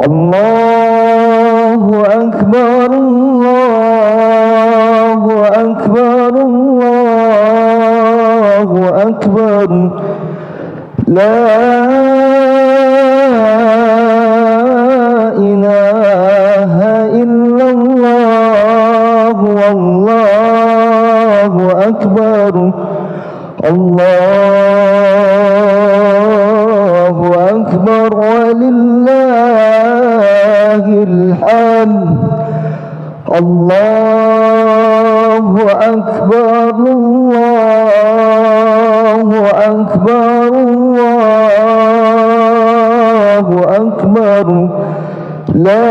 Allahu Akbar, Allahu Akbar, Allahu Akbar. La ilaha illallah, wallahu akbar. Allahu akbar walillahil hamd. Allahu akbar, Allahu akbar, Allahu akbar. La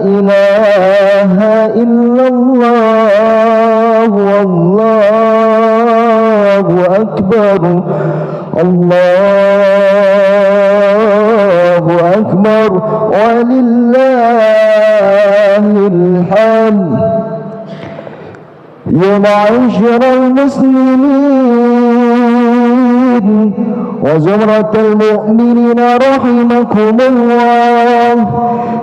ilaha illallah, wallahu akbar. Allahu akbar walillahil hamd. Ya ma'asyiral muslimin wa zumratal mu'minina rahimakumullah,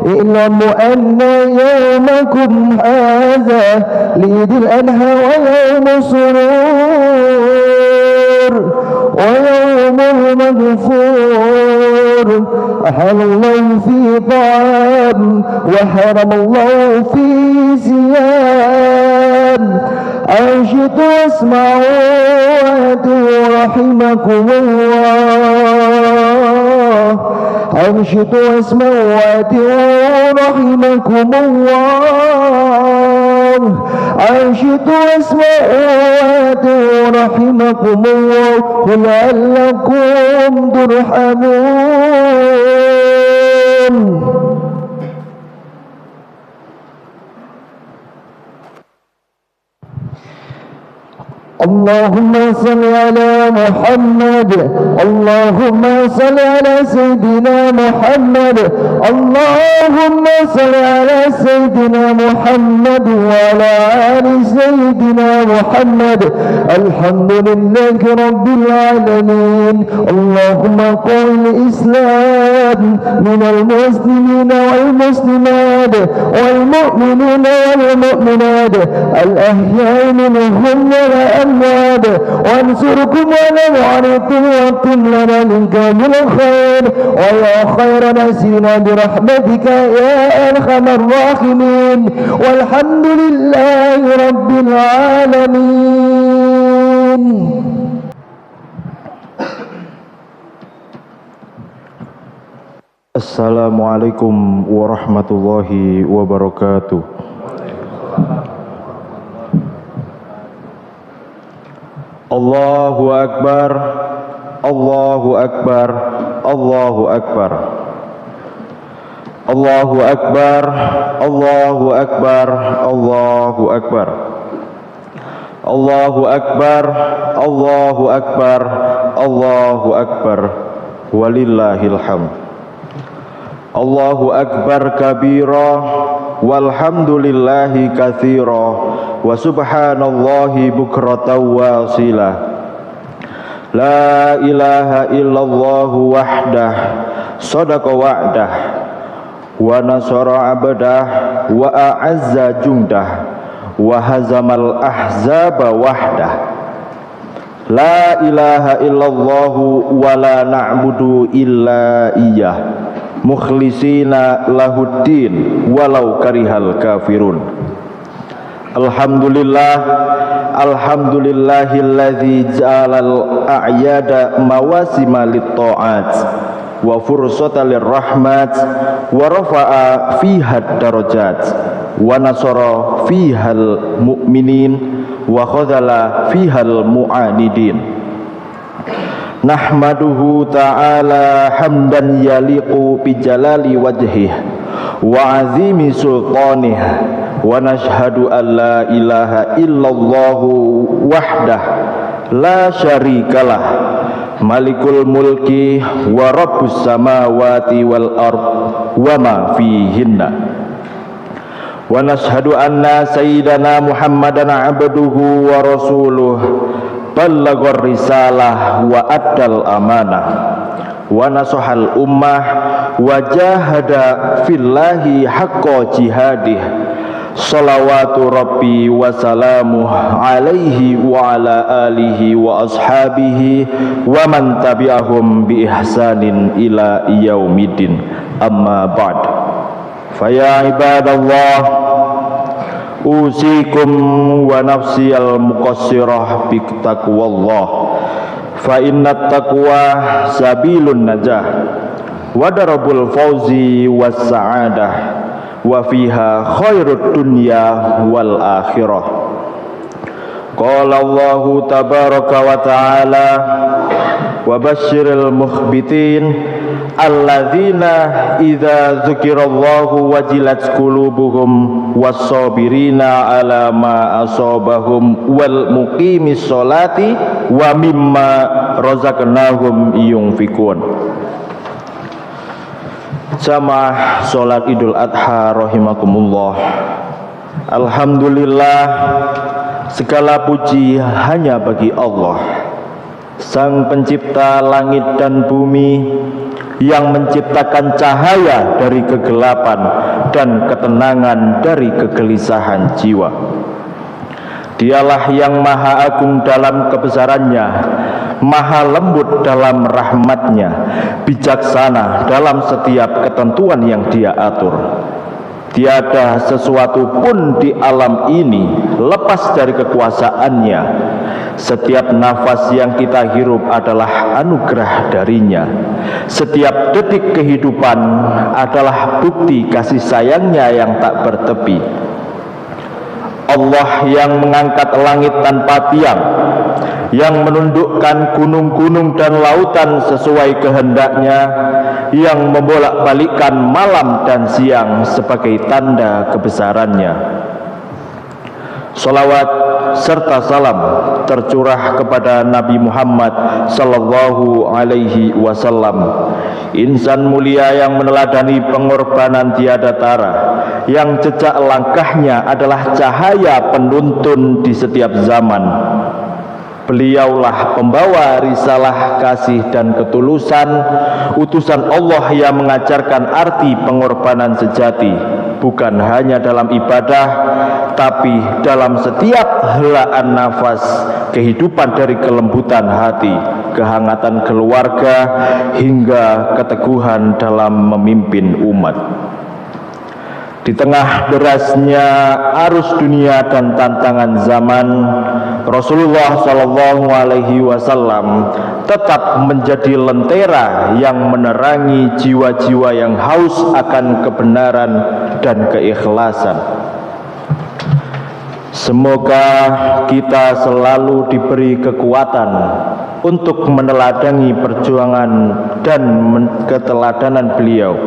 i'lamu anna yawmakum hadha li'idil adha wa yawmus surur wa yawmul maghfur. Ahalallahu fi ta'am wa haramallahu fi siyam. Anshidu wasma'u rahimakumullah. Anshidu wasma'u rahimakumullah. Anshidu wasma'u rahimakumullah. La'allakum turhamun. Allahumma salli ala Muhammad, Allahumma salli ala Sayyidina Muhammad, Allahumma salli ala Sayyidina Muhammad wa ala ali Sayyidina Muhammad. Alhamdulillahi Rabbil Alamin. Allahumma qul Islam minal muslimina wal muslimat wal mu'minina wal mu'minat al-ahya'i minhum wal الأموات وانصركم على معرضكم واكتب لنا من كامل الخير ويا خير نسينا برحمتك يا أرحم الراحمين والحمد لله رب العالمين. Assalamualaikum warahmatullahi wabarakatuh. Allahu Akbar, Allahu Akbar, Allahu Akbar. Allahu Akbar, Allahu Akbar, Allahu Akbar. Allahu Akbar, Allahu Akbar, Allahu Akbar. Walillahil hamd. Allahu Akbar kabira walhamdulillahi katsira wa subhanallahi bukratan wa asila. La ilaha illallah wahdah sadaqa wa'dah wa nasara abdah wa a'azza jundah wa hazamal ahzaba wahdah. La ilaha illallah wa la na'budu illa iyyah mukhlisina lahuddin walau karihal kafirun. Alhamdulillah, alhamdulillahilladzi ja'alal a'yada mawasima lit-ta'at wa fursatan lirrahmat wa rafa'a fiha darajat wa nasara fihal mu'minin wa khadhala fihal mu'anidin. Nahmaduhu ta'ala hamdan yaliqu bijalali wajhih wa azimi sultanih wa nashhadu an la ilaha illallahu wahdah la syarikalah malikul mulki wa rabbus samawati wal ard wa ma fihinna. Wa nashhadu anna sayyidana Muhammadan abduhu wa rasuluh ballaghar risalah wa addal amanah wa nasahal ummah wa jahada fillahi haqqa jihadih. Salawatu rabbi wa salamuh alaihi wa ala alihi wa ashabihi wa man tabi'ahum bi ihsanin ila yaumiddin. Amma ba'd. Faya ibadallah, usikum wa nafsi al-muqassirah bi taqwallah. Fa inna taqwa sabilun najah wa darabul fawzi was sa'adah wa fiha khairud dunya wal akhirah. Qala Allahu tabaraka wa ta'ala wa basyiril mukhbitin alladzina idza dzukirallahu wajilat qulubuhum was-sabirina ala ma asabahum wal muqimis sholati wa mimma razaqnahum yunfikun. Jamaah sholat Idul Adha rahimakumullah. Alhamdulillah, segala puji hanya bagi Allah, Sang Pencipta langit dan bumi, yang menciptakan cahaya dari kegelapan dan ketenangan dari kegelisahan jiwa. Dialah yang maha agung dalam kebesarannya, maha lembut dalam rahmatnya, bijaksana dalam setiap ketentuan yang Dia atur. Tiada sesuatu pun di alam ini lepas dari kekuasaannya. Setiap nafas yang kita hirup adalah anugerah darinya. Setiap detik kehidupan adalah bukti kasih sayangnya yang tak bertepi. Allah yang mengangkat langit tanpa tiang, yang menundukkan gunung-gunung dan lautan sesuai kehendaknya, yang membolak-balikkan malam dan siang sebagai tanda kebesarannya. Salawat serta salam tercurah kepada Nabi Muhammad sallallahu alaihi wasallam, insan mulia yang meneladani pengorbanan tiada tara, yang jejak langkahnya adalah cahaya penuntun di setiap zaman. Beliaulah pembawa risalah kasih dan ketulusan, utusan Allah yang mengajarkan arti pengorbanan sejati, bukan hanya dalam ibadah, tapi dalam setiap helaan nafas, kehidupan dari kelembutan hati, kehangatan keluarga, hingga keteguhan dalam memimpin umat. Di tengah derasnya arus dunia dan tantangan zaman, Rasulullah Shallallahu Alaihi Wasallam tetap menjadi lentera yang menerangi jiwa-jiwa yang haus akan kebenaran dan keikhlasan. Semoga kita selalu diberi kekuatan untuk meneladani perjuangan dan keteladanan beliau,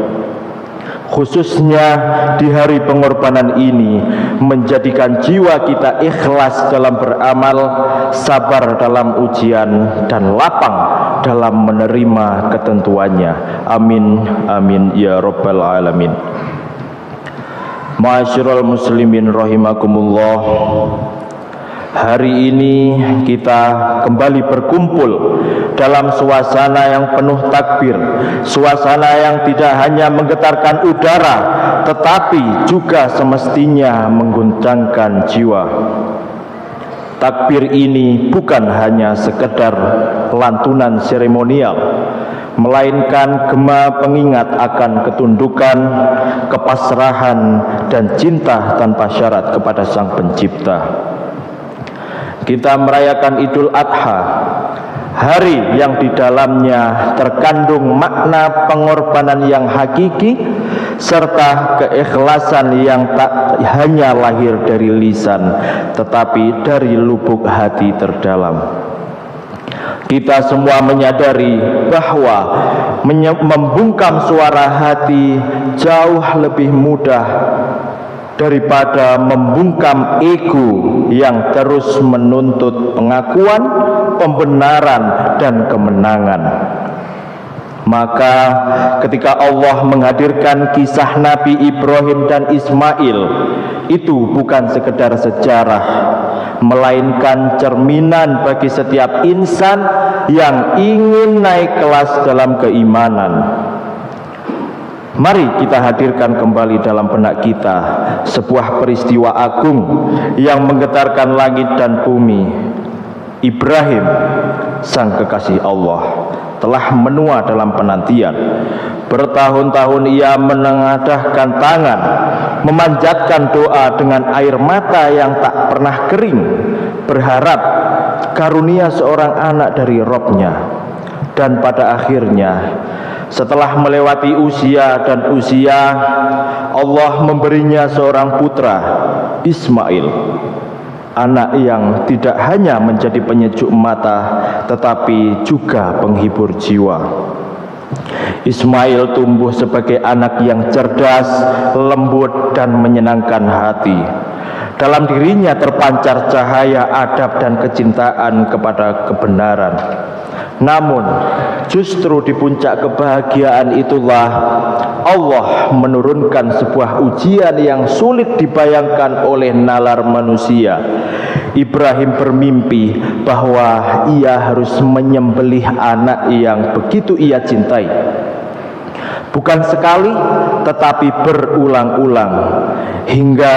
khususnya di hari pengorbanan ini, menjadikan jiwa kita ikhlas dalam beramal, sabar dalam ujian, dan lapang dalam menerima ketentuannya. Amin, amin ya rabbal alamin. Ma'asyiral muslimin rahimakumullah, hari ini kita kembali berkumpul dalam suasana yang penuh takbir, suasana yang tidak hanya menggetarkan udara, tetapi juga semestinya mengguncangkan jiwa. Takbir ini bukan hanya sekedar lantunan seremonial, melainkan gema pengingat akan ketundukan, kepasrahan, dan cinta tanpa syarat kepada Sang Pencipta. Kita merayakan Idul Adha, hari yang di dalamnya terkandung makna pengorbanan yang hakiki serta keikhlasan yang tak hanya lahir dari lisan, tetapi dari lubuk hati terdalam. Kita semua menyadari bahwa membungkam suara hati jauh lebih mudah daripada membungkam ego yang terus menuntut pengakuan, pembenaran, dan kemenangan. Maka ketika Allah menghadirkan kisah Nabi Ibrahim dan Ismail, itu bukan sekedar sejarah, melainkan cerminan bagi setiap insan yang ingin naik kelas dalam keimanan. Mari kita hadirkan kembali dalam benak kita sebuah peristiwa agung yang menggetarkan langit dan bumi. Ibrahim, sang kekasih Allah, telah menua dalam penantian. Bertahun-tahun ia menengadahkan tangan, memanjatkan doa dengan air mata yang tak pernah kering, berharap karunia seorang anak dari Robnya. Dan pada akhirnya, setelah melewati usia dan usia, Allah memberinya seorang putra, Ismail, anak yang tidak hanya menjadi penyejuk mata tetapi juga penghibur jiwa. Ismail tumbuh sebagai anak yang cerdas, lembut dan menyenangkan hati. Dalam dirinya terpancar cahaya adab dan kecintaan kepada kebenaran. Namun justru di puncak kebahagiaan itulah Allah menurunkan sebuah ujian yang sulit dibayangkan oleh nalar manusia. Ibrahim bermimpi bahwa ia harus menyembelih anak yang begitu ia cintai. Bukan sekali tetapi berulang-ulang, hingga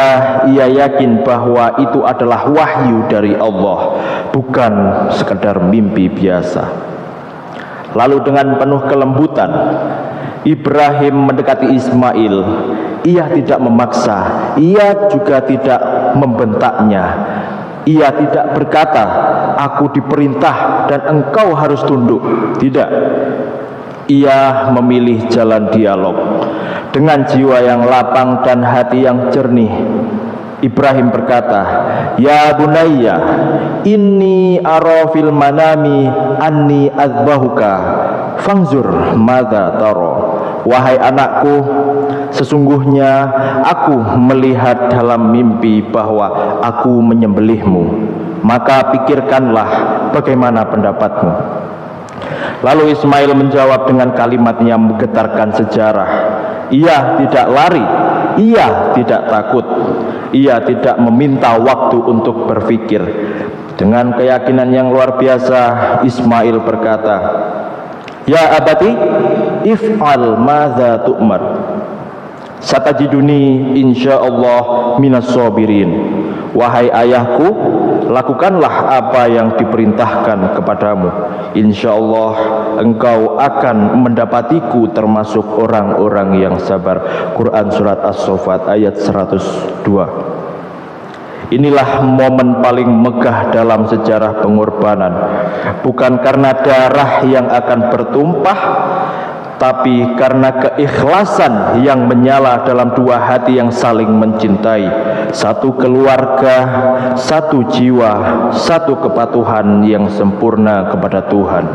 ia yakin bahwa itu adalah wahyu dari Allah, bukan sekedar mimpi biasa. Lalu dengan penuh kelembutan Ibrahim mendekati Ismail. Ia tidak memaksa, ia juga tidak membentaknya. Ia tidak berkata, "Aku diperintah dan engkau harus tunduk." Tidak. Ia memilih jalan dialog. Dengan jiwa yang lapang dan hati yang jernih, Ibrahim berkata, "Ya bunayya, inni ara fil manami anni azbahuka, fanzur madza tara." Wahai anakku, sesungguhnya aku melihat dalam mimpi bahwa aku menyembelihmu, maka pikirkanlah bagaimana pendapatmu. Lalu Ismail menjawab dengan kalimat yang menggetarkan sejarah. Ia tidak lari, ia tidak takut, ia tidak meminta waktu untuk berpikir. Dengan keyakinan yang luar biasa, Ismail berkata, "Ya abati, if'al madza tu'mar, satajiduni insyaallah minas sabirin." Wahai ayahku, lakukanlah apa yang diperintahkan kepadamu. Insyaallah engkau akan mendapatiku termasuk orang-orang yang sabar. Quran surat As-Saffat ayat 102. Inilah momen paling megah dalam sejarah pengorbanan. Bukan karena darah yang akan bertumpah, tapi karena keikhlasan yang menyala dalam dua hati yang saling mencintai. Satu keluarga, satu jiwa, satu kepatuhan yang sempurna kepada Tuhan.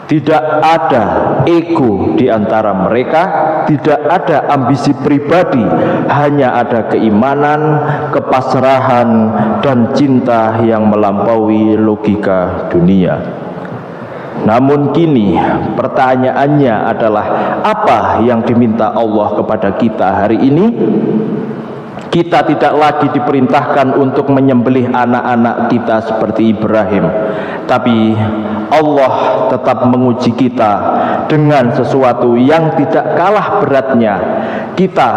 Tidak ada ego di antara mereka, tidak ada ambisi pribadi, hanya ada keimanan, kepasrahan, dan cinta yang melampaui logika dunia. Namun kini pertanyaannya adalah, apa yang diminta Allah kepada kita hari ini? Kita tidak lagi diperintahkan untuk menyembelih anak-anak kita seperti Ibrahim, tapi Allah tetap menguji kita dengan sesuatu yang tidak kalah beratnya. Kita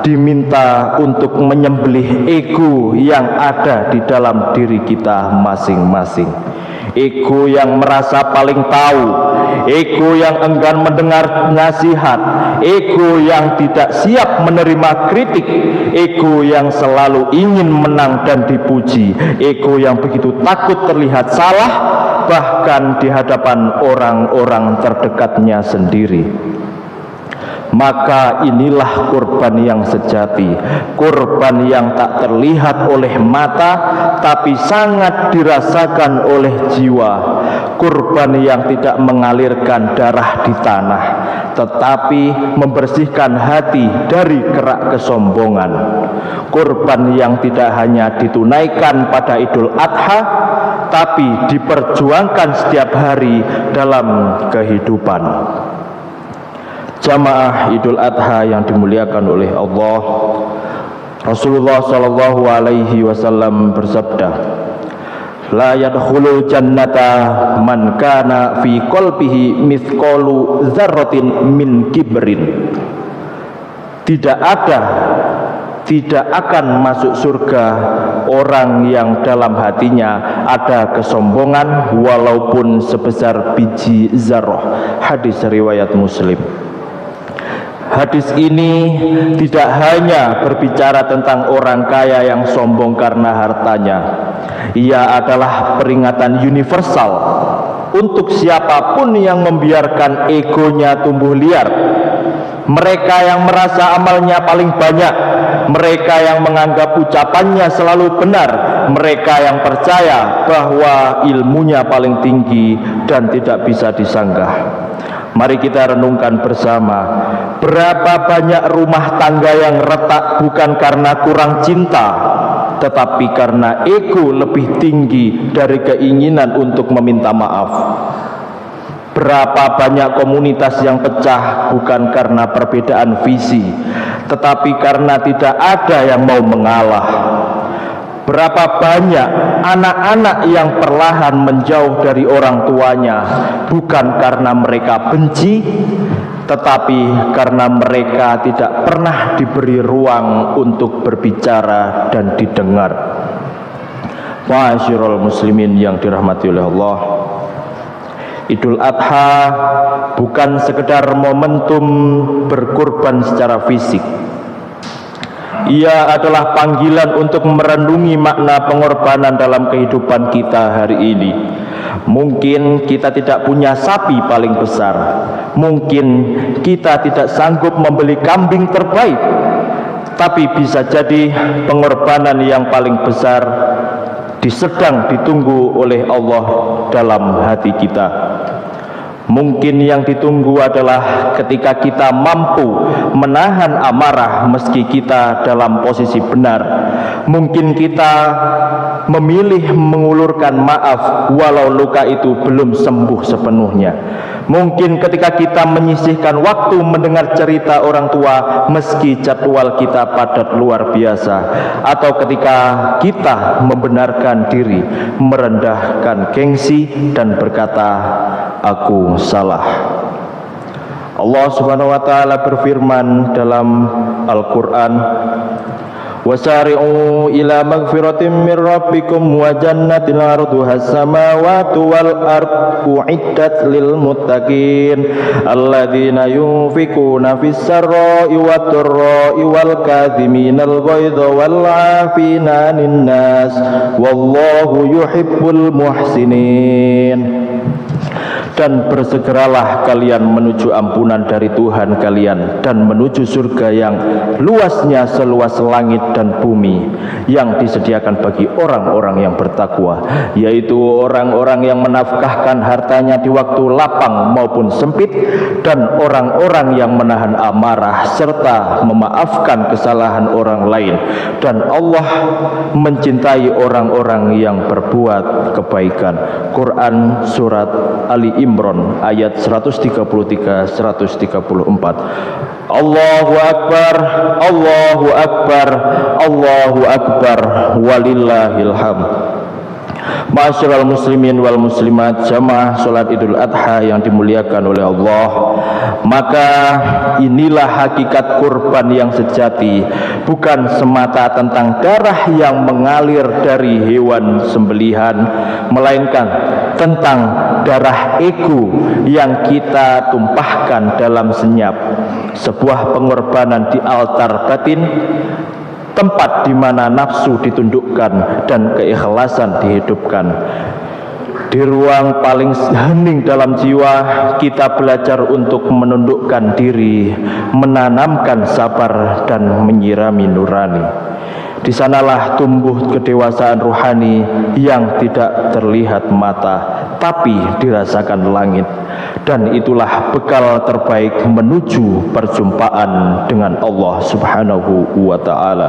diminta untuk menyembelih ego yang ada di dalam diri kita masing-masing. Ego yang merasa paling tahu, ego yang enggan mendengar nasihat, ego yang tidak siap menerima kritik, ego yang selalu ingin menang dan dipuji, ego yang begitu takut terlihat salah, bahkan di hadapan orang-orang terdekatnya sendiri. Maka inilah kurban yang sejati, kurban yang tak terlihat oleh mata tapi sangat dirasakan oleh jiwa, kurban yang tidak mengalirkan darah di tanah tetapi membersihkan hati dari kerak kesombongan, kurban yang tidak hanya ditunaikan pada Idul Adha tapi diperjuangkan setiap hari dalam kehidupan. Jamaah Idul Adha yang dimuliakan oleh Allah, Rasulullah sallallahu alaihi wasallam bersabda, la yadkhulul jannata man kana fi qalbihi mithqalu dzarratin min kibrin. Tidak akan masuk surga orang yang dalam hatinya ada kesombongan walaupun sebesar biji zarrah. Hadis riwayat Muslim. Hadis ini tidak hanya berbicara tentang orang kaya yang sombong karena hartanya. Ia adalah peringatan universal untuk siapapun yang membiarkan egonya tumbuh liar. Mereka yang merasa amalnya paling banyak, mereka yang menganggap ucapannya selalu benar, mereka yang percaya bahwa ilmunya paling tinggi dan tidak bisa disanggah. Mari kita renungkan bersama, berapa banyak rumah tangga yang retak bukan karena kurang cinta, tetapi karena ego lebih tinggi dari keinginan untuk meminta maaf. Berapa banyak komunitas yang pecah bukan karena perbedaan visi, tetapi karena tidak ada yang mau mengalah. Berapa banyak anak-anak yang perlahan menjauh dari orang tuanya bukan karena mereka benci, tetapi karena mereka tidak pernah diberi ruang untuk berbicara dan didengar. Ma'asyiral muslimin yang dirahmati oleh Allah, Idul Adha bukan sekedar momentum berkurban secara fisik. Ia adalah panggilan untuk merenungi makna pengorbanan dalam kehidupan kita hari ini. Mungkin kita tidak punya sapi paling besar, mungkin kita tidak sanggup membeli kambing terbaik, tapi bisa jadi pengorbanan yang paling besar sedang ditunggu oleh Allah dalam hati kita. Mungkin yang ditunggu adalah ketika kita mampu menahan amarah meski kita dalam posisi benar. Mungkin kita memilih mengulurkan maaf walau luka itu belum sembuh sepenuhnya. Mungkin ketika kita menyisihkan waktu mendengar cerita orang tua meski jadwal kita padat luar biasa, atau ketika kita membenarkan diri, merendahkan gengsi dan berkata, aku salah. Allah Subhanahu wa taala berfirman dalam Al-Qur'an, wasari'u ila magfiratin min rabbikum wa jannatin 'arduhas samawati wal ardu uiddat lil muttaqin alladzina yunfikuna fis sarra'i wad dharra'i wal kadhiminal ghaidha wal 'afina 'anil nas wallahu yuhibbul muhsinin. Dan bersegeralah kalian menuju ampunan dari Tuhan kalian dan menuju surga yang luasnya seluas langit dan bumi, yang disediakan bagi orang-orang yang bertakwa, yaitu orang-orang yang menafkahkan hartanya di waktu lapang maupun sempit, dan orang-orang yang menahan amarah serta memaafkan kesalahan orang lain. Dan Allah mencintai orang-orang yang berbuat kebaikan. Quran surat Ali Imran ayat 133-134. Allahu Akbar, Allahu Akbar, Allahu Akbar, walillahil hamd. Ma'asyiral muslimin wal muslimat, jamaah salat Idul Adha yang dimuliakan oleh Allah, maka inilah hakikat kurban yang sejati, bukan semata tentang darah yang mengalir dari hewan sembelihan, melainkan tentang darah ego yang kita tumpahkan dalam senyap, sebuah pengorbanan di altar batin, tempat di mana nafsu ditundukkan dan keikhlasan dihidupkan. Di ruang paling hening dalam jiwa, kita belajar untuk menundukkan diri, menanamkan sabar dan menyirami nurani. Di sanalah tumbuh kedewasaan rohani yang tidak terlihat mata, tapi dirasakan langit. Dan itulah bekal terbaik menuju perjumpaan dengan Allah Subhanahu wa ta'ala.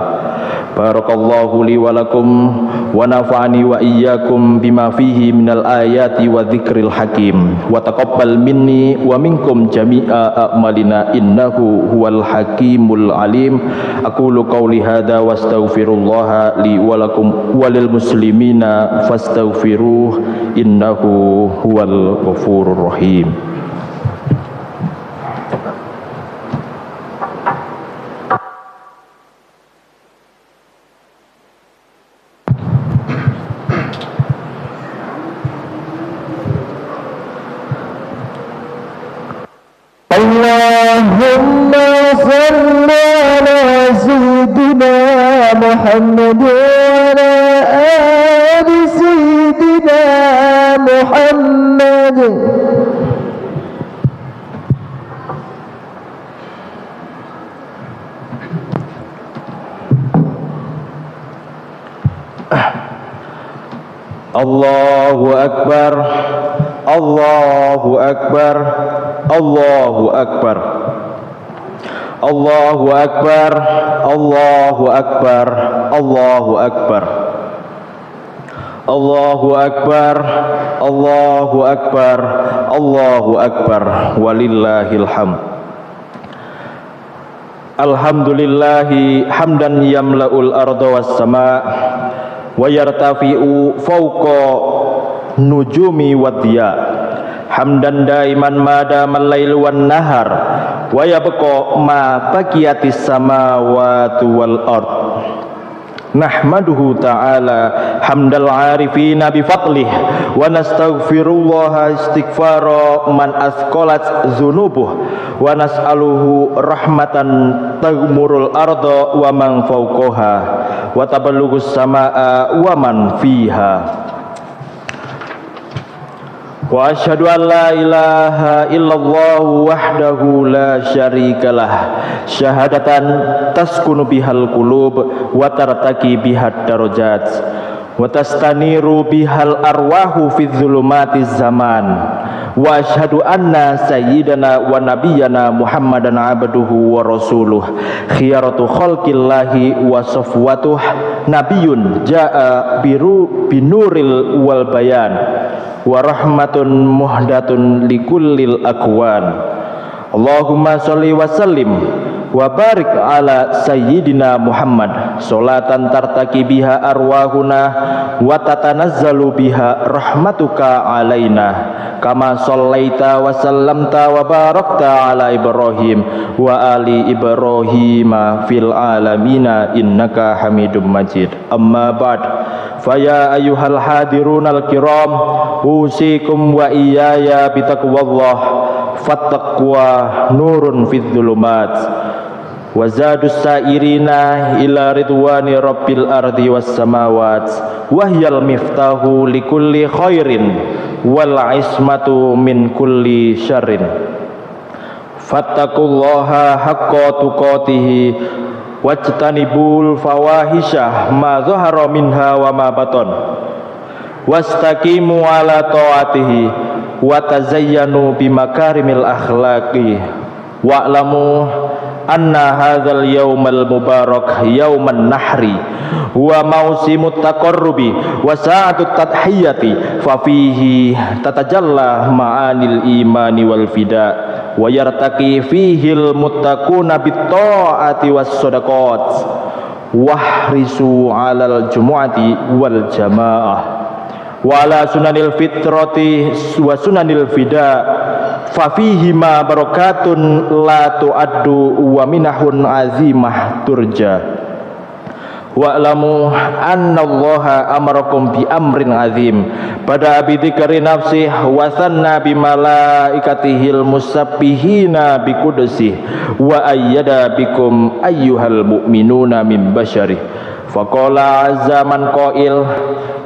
Barakallahu li wa lakum wa nafa'ani wa iyyakum bima fihi minal ayati wa dzikril hakim wa taqabbal minni wa minkum jami'a a'malina innahu huwal hakimul alim. Aqulu qawli hadza wastaghfirullaha li wa lakum walil muslimina fastaghfiruh innahu huwal ghafurur rahim. Allahumma salli ala sayyidina Muhammad wa ala ali sayyidina Muhammad. Allahu Akbar, Allahu Akbar, Allahu Akbar, Allahu Akbar, Allahu Akbar, Allahu Akbar, Allahu Akbar, Allahu Akbar, Allahu Akbar, walillahil hamd. Alhamdulillahi hamdan yamla'ul arda was sama' wa yartafi'u fawqa nujumi wadhiya hamdan daiman madamal lail wan nahar wa yabqa ma baqiyatis samawati wal ard. Nahmaduhu ta'ala hamdal arifina bi fadlih wa nastaghfirullaha istighfara man asqalat dzunubuh wa nas'aluhu rahmatan taghmurul arda wa man fawqaha wa taballughus samaa wa man fiha. Wa asyhadu an la ilaha illallah wahdahu la syarikalah syahadatan taskunu bihal qulub wa tartaqi bihad darajat wa tastaniru bihal arwahu fi dzulumatiz zaman. Wa asyhadu anna sayyidana wa nabiyyana Muhammadan abduhu wa rasuluh khiyaratu khalqillahi wa safwatuh nabiyyun jaa binuril wal bayan wa rahmatun muhdatun likullil akwan. Allahumma sholli wa sallim wa barik ala sayyidina Muhammad sholatan tartaki biha arwahuna wa tatanazzalu biha rahmatuka alaina kama shollaita wa sallamta wa barakta ala Ibrahim wa ali Ibrahim fil alamina innaka hamidum majid. Amma ba'd, faya ayyuhal hadirunal kiram usikum wa iyaya bitaqwallah fattaqwa nurun fid dhulumat wa zadus sairina ila ridwani rabbil ardi was samawat wa hiyal miftahu likulli khairin wal ismatu min kulli syarrin. Fattaqullaha haqqa tuqatihi wajtanibul fawahisha ma zahara minha wa ma baton wastaqimu ala taatihi wa tazayyanu bimakarimil akhlaqi wa'lamu anna hadzal yaumal mubarak yauman nahri wa mausimut taqarrubi wa sa'atut tadhiyati fa fihi tatajalla ma'anil imani wal fida wa yartaqi fihil muttaquna bit ta'ati was sadaqat wahrisu 'alal jumu'ati wal jamaah wa ala sunanil fitrati wa sunanil fida fa fihi ma barakatun la tu'addu wa minahun azimah turja. Wa'lamu annallaha amarakum bi amrin azim pada abidikari nafsih wa sanna bi malaikatihil musabbihina bi qudusih wa ayyada bikum ayyuhal mu'minuna min basyarih. Faqala azza man qail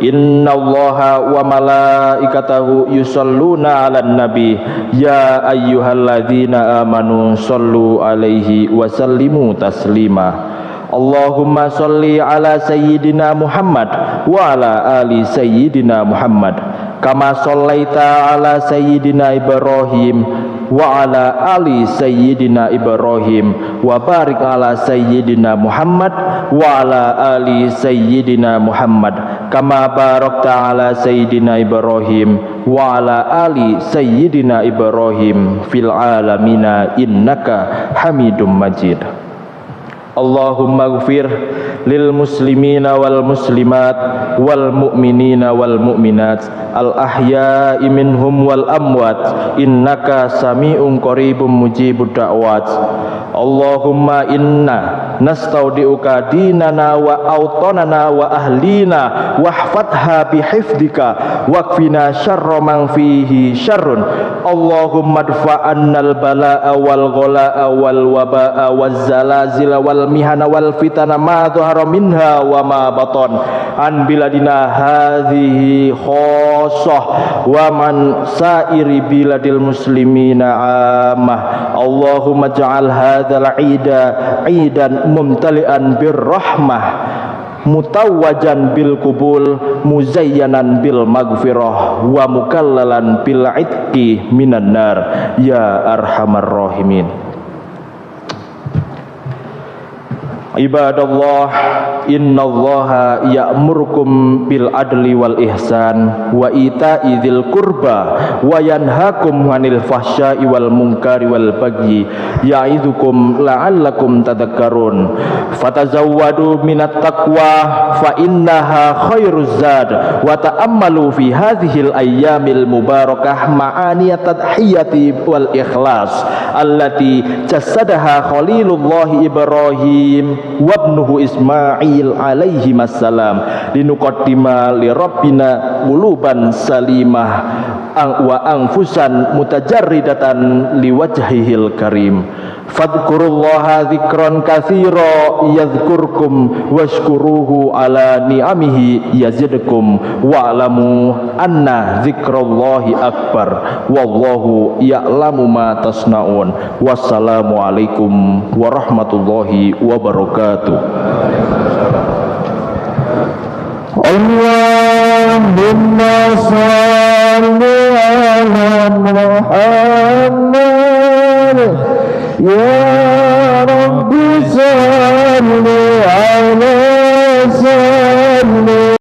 innallaha wa malaikatahu yusalluna 'alan nabi ya ayyuhalladzina amanu sallu 'alaihi wa sallimu taslima. Allahumma sholli ala sayyidina Muhammad wa ala ali sayyidina Muhammad kama shollaita ala sayyidina Ibrahim wa ala ali sayyidina Ibrahim wa barik ala sayyidina Muhammad wa ala ali sayyidina Muhammad kama barakta ala sayyidina Ibrahim wa ala ali sayyidina Ibrahim fil alamina innaka Hamidum Majid. Allahumma ighfir lil muslimina wal muslimat wal mu'minina wal mu'minat al ahya'i minhum wal amwat innaka sami'un qaribun mujibud da'wat. Allahumma inna nastaudi'uka dinana wa autonana wa ahlina wahfadha bihifdika wakfina syarra man fihi syarrun. Allahumma dfa'annal bala'a wal ghala'a wal waba'a wal zalazila wal mihana wal fitana ma dhahara minha wa ma batan an biladina hadhihi khassah wa man sairi biladil muslimina ammah. Allahumma ja'al hadzal 'ida 'idan mumtali'an birrahmah mutawwajan bil kubul muzayyanan bil maghfirah wa mukallalan bil itqi minan nar ya arhamar rahimin. Ibadallah, innallaha ya'murukum bil adli wal ihsan wa ita'i dzil qurba wa yanhakum 'anil fahsya'i wal munkari wal bagyi ya'idzukum la'allakum tadhakkarun. Fatazawwadu minat taqwa fa innaha khairuz zad wa ta'ammalu fi hadhil ayyamil mubarakah ma'aniyat tadhiyati wal ikhlas allati jassadaha Khalilullah Ibrahim wabnuhu Ismail alaihi wassalam linuqaddima li rabbina quluban salimah wa anfusan mutajarridatan liwajhihil karim. Fadhkurullaha dzikran katsira yadhkurkum washkuruhu ala ni'amihi yazidkum wa'lamu anna dzikrallahi akbar wallahu ya'lamu ma tasnaun. Wassalamu alaikum warahmatullahi wabarakatuh. Allahumma shalli ala Muhammad ya